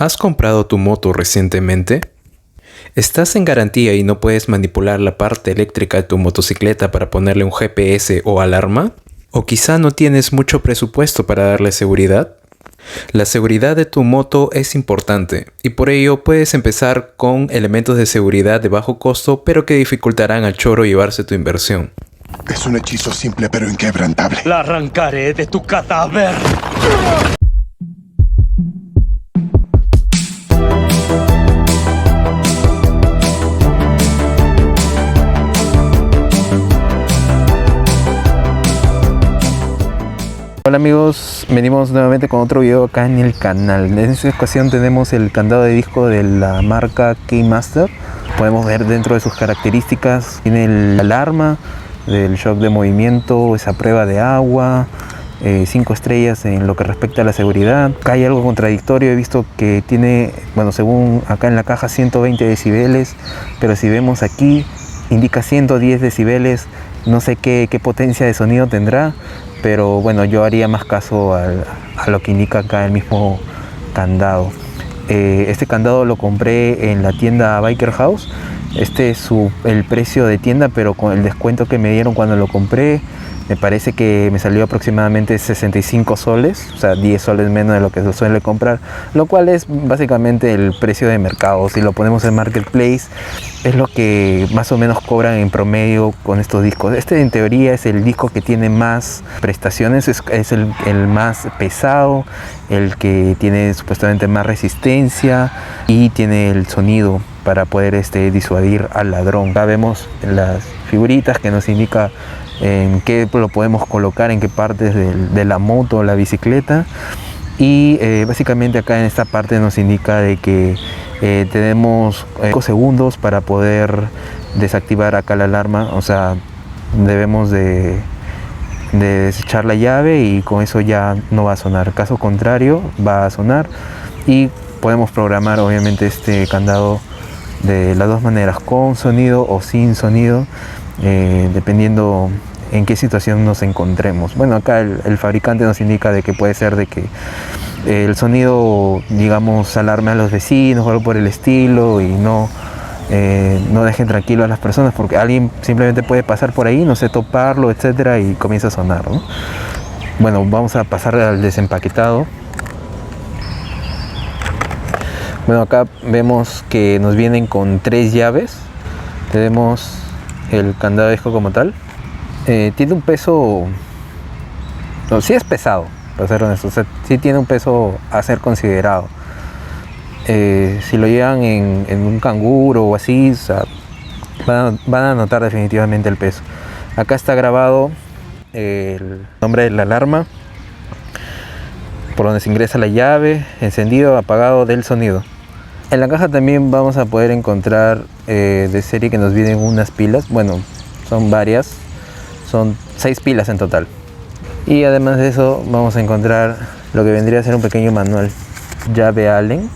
¿Has comprado tu moto recientemente? ¿Estás en garantía y no puedes manipular la parte eléctrica de tu motocicleta para ponerle un GPS o alarma? ¿O quizá no tienes mucho presupuesto para darle seguridad? La seguridad de tu moto es importante y por ello puedes empezar con elementos de seguridad de bajo costo pero que dificultarán al choro llevarse tu inversión. Es un hechizo simple pero inquebrantable. La arrancaré de tu cadáver. Hola amigos, venimos nuevamente con otro video acá en el canal. En esta ocasión tenemos el candado de disco de la marca Keymaster. Podemos ver dentro de sus características, tiene la alarma del shock de movimiento, esa prueba de agua, 5 estrellas en lo que respecta a la seguridad. Acá hay algo contradictorio, he visto que tiene, bueno, según acá en la caja 120 decibeles, pero si vemos aquí indica 110 decibeles, no sé qué potencia de sonido tendrá. Pero bueno, yo haría más caso a lo que indica acá el mismo candado. Este candado lo compré en la tienda Biker House. Este es el precio de tienda, pero con el descuento que me dieron cuando lo compré, me parece que me salió aproximadamente 65 soles, o sea 10 soles menos de lo que se suele comprar, lo cual es básicamente el precio de mercado. Si lo ponemos en Marketplace, es lo que más o menos cobran en promedio con estos discos. Este en teoría es el disco que tiene más prestaciones, es el más pesado, el que tiene supuestamente más resistencia y tiene el sonido para poder disuadir al ladrón. Acá vemos las figuritas que nos indica en qué lo podemos colocar, en qué partes de la moto o la bicicleta, y básicamente acá en esta parte nos indica de que tenemos 5 segundos para poder desactivar acá la alarma, o sea, debemos de desechar la llave y con eso ya no va a sonar. Caso contrario va a sonar, y podemos programar obviamente este candado de las dos maneras, con sonido o sin sonido, dependiendo en qué situación nos encontremos. Bueno, acá el fabricante nos indica de que puede ser de que el sonido, digamos, alarme a los vecinos o algo por el estilo y no dejen tranquilo a las personas, porque alguien simplemente puede pasar por ahí, no sé, toparlo, etcétera, y comienza a sonar, ¿no? Bueno, vamos a pasar al desempaquetado. Bueno, acá vemos que nos vienen con 3 llaves. Tenemos el candado de disco como tal. Tiene un peso, no, sí es pesado, para ser honesto, o sea, sí tiene un peso a ser considerado. Si lo llevan en un canguro o así, o sea, van a notar definitivamente el peso. Acá está grabado el nombre de la alarma, por donde se ingresa la llave, encendido, apagado del sonido. En la caja también vamos a poder encontrar de serie que nos vienen unas pilas, bueno, son varias, son 6 pilas en total. Y además de eso vamos a encontrar lo que vendría a ser un pequeño manual, llave Allen,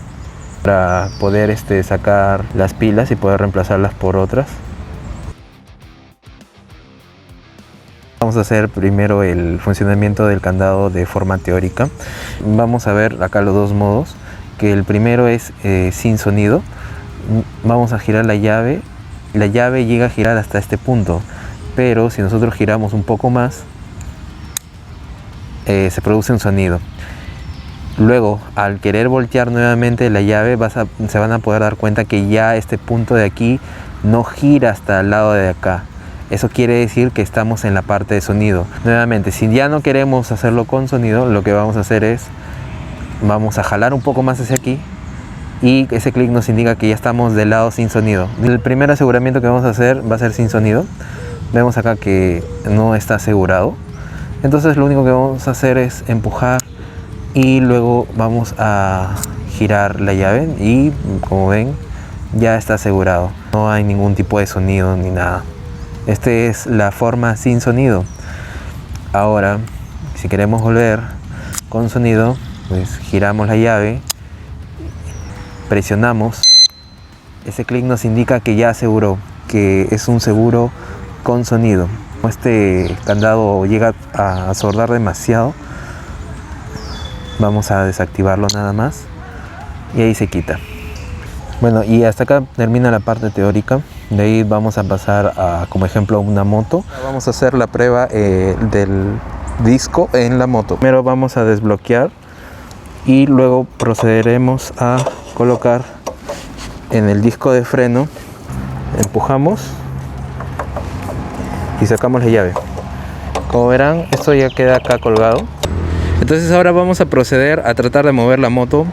para poder sacar las pilas y poder reemplazarlas por otras. Vamos a hacer primero el funcionamiento del candado de forma teórica. Vamos a ver acá los dos modos, que el primero es sin sonido. Vamos a girar la llave llega a girar hasta este punto, pero si nosotros giramos un poco más, se produce un sonido. Luego, al querer voltear nuevamente la llave, se van a poder dar cuenta que ya este punto de aquí no gira hasta el lado de acá. Eso quiere decir que estamos en la parte de sonido. Nuevamente, si ya no queremos hacerlo con sonido, lo que vamos a hacer es, vamos a jalar un poco más hacia aquí, y ese clic nos indica que ya estamos del lado sin sonido. El primer aseguramiento que vamos a hacer va a ser sin sonido. Vemos acá que no está asegurado. Entonces lo único que vamos a hacer es empujar y luego vamos a girar la llave y, como ven, ya está asegurado. No hay ningún tipo de sonido ni nada. Esta es la forma sin sonido. Ahora, si queremos volver con sonido, pues giramos la llave, presionamos. Ese clic nos indica que ya aseguró, que es un seguro con sonido. Este candado llega a sordar demasiado. Vamos a desactivarlo nada más. y ahí se quita. Bueno, y hasta acá termina la parte teórica. De ahí vamos a pasar a, como ejemplo, una moto. Vamos a hacer la prueba del disco en la moto. Primero vamos a desbloquear y luego procederemos a colocar en el disco de freno. Empujamos y sacamos la llave. Como verán, esto ya queda acá colgado. Entonces ahora vamos a proceder a tratar de mover la moto.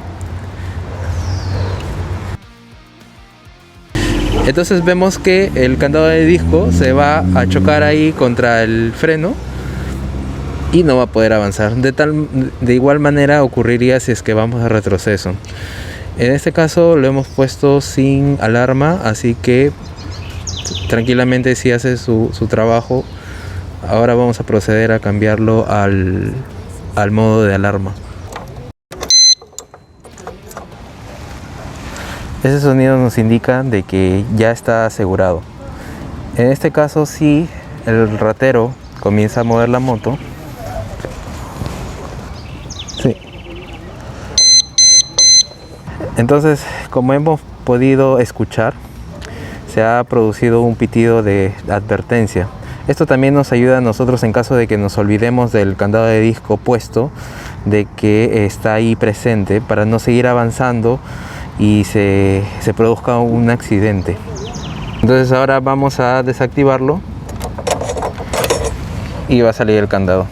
Entonces vemos que el candado de disco se va a chocar ahí contra el freno y no va a poder avanzar. De igual manera ocurriría si es que vamos a retroceso. En este caso lo hemos puesto sin alarma, así que tranquilamente si hace su trabajo. Ahora vamos a proceder a cambiarlo al modo de alarma. Ese sonido nos indica de que ya está asegurado. En este caso, si el ratero comienza a mover la moto, sí. Entonces, como hemos podido escuchar, se ha producido un pitido de advertencia. Esto también nos ayuda a nosotros en caso de que nos olvidemos del candado de disco puesto, de que está ahí presente, para no seguir avanzando y se produzca un accidente. Entonces ahora vamos a desactivarlo y va a salir el candado.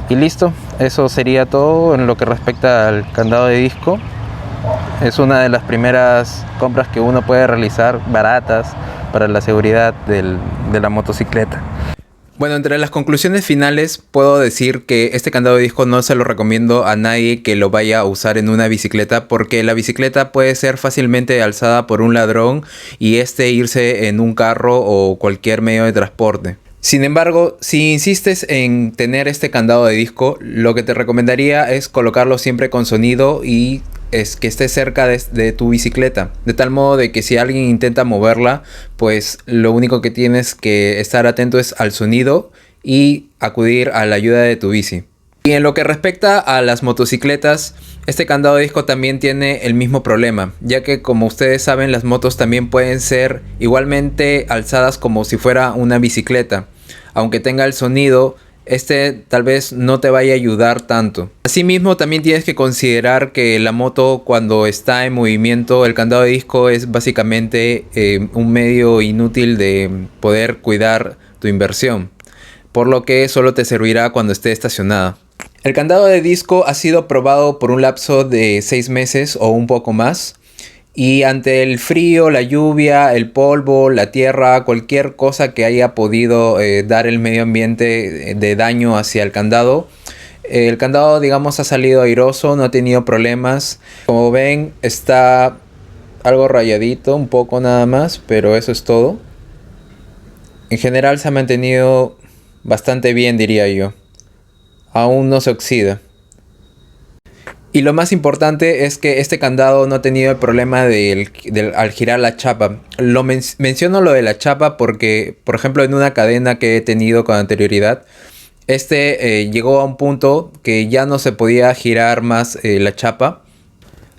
Y listo, eso sería todo en lo que respecta al candado de disco. Es una de las primeras compras que uno puede realizar baratas para la seguridad de la motocicleta. Bueno, entre las conclusiones finales puedo decir que este candado de disco no se lo recomiendo a nadie que lo vaya a usar en una bicicleta, porque la bicicleta puede ser fácilmente alzada por un ladrón y irse en un carro o cualquier medio de transporte. Sin embargo, si insistes en tener este candado de disco, lo que te recomendaría es colocarlo siempre con sonido y es que esté cerca de tu bicicleta, de tal modo de que si alguien intenta moverla, pues lo único que tienes que estar atento es al sonido y acudir a la ayuda de tu bici. Y en lo que respecta a las motocicletas, este candado de disco también tiene el mismo problema, ya que como ustedes saben, las motos también pueden ser igualmente alzadas como si fuera una bicicleta. Aunque tenga el sonido, tal vez no te vaya a ayudar tanto. Asimismo, también tienes que considerar que la moto, cuando está en movimiento, el candado de disco es básicamente un medio inútil de poder cuidar tu inversión, por lo que solo te servirá cuando esté estacionada. El candado de disco ha sido probado por un lapso de 6 meses o un poco más. Y ante el frío, la lluvia, el polvo, la tierra, cualquier cosa que haya podido dar el medio ambiente de daño hacia el candado digamos ha salido airoso, no ha tenido problemas. Como ven, está algo rayadito, un poco nada más, pero eso es todo. En general se ha mantenido bastante bien, diría yo. Aún no se oxida. Y lo más importante es que este candado no ha tenido el problema al girar la chapa. Menciono lo de la chapa porque, por ejemplo, en una cadena que he tenido con anterioridad, llegó a un punto que ya no se podía girar más la chapa.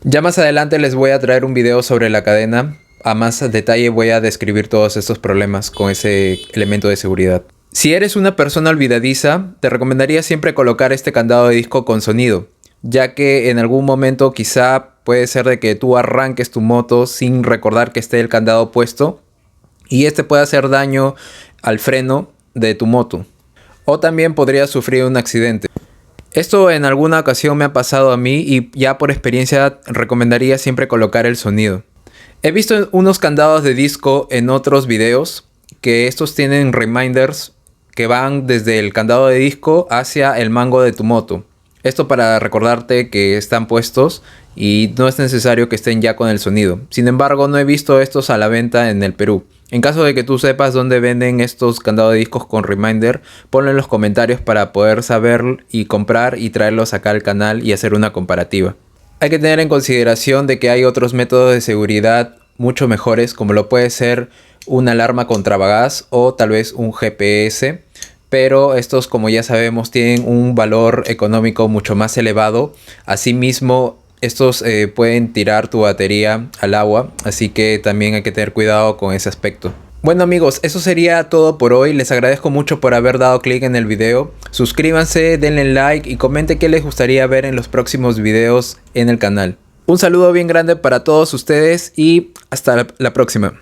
Ya más adelante les voy a traer un video sobre la cadena. A más detalle voy a describir todos estos problemas con ese elemento de seguridad. Si eres una persona olvidadiza, te recomendaría siempre colocar este candado de disco con sonido, ya que en algún momento quizá puede ser de que tú arranques tu moto sin recordar que esté el candado puesto y puede hacer daño al freno de tu moto, o también podrías sufrir un accidente. Esto en alguna ocasión me ha pasado a mí y ya por experiencia recomendaría siempre colocar el sonido. He visto unos candados de disco en otros videos que estos tienen reminders que van desde el candado de disco hacia el mango de tu moto. Esto para recordarte que están puestos y no es necesario que estén ya con el sonido. Sin embargo, no he visto estos a la venta en el Perú. En caso de que tú sepas dónde venden estos candados de discos con reminder, ponlo en los comentarios para poder saber y comprar y traerlos acá al canal y hacer una comparativa. Hay que tener en consideración de que hay otros métodos de seguridad mucho mejores, como lo puede ser una alarma contra gas o tal vez un GPS. Pero estos, como ya sabemos, tienen un valor económico mucho más elevado. Asimismo, estos pueden tirar tu batería al agua, así que también hay que tener cuidado con ese aspecto. Bueno amigos, eso sería todo por hoy. Les agradezco mucho por haber dado clic en el video. Suscríbanse, denle like y comenten qué les gustaría ver en los próximos videos en el canal. Un saludo bien grande para todos ustedes y hasta la próxima.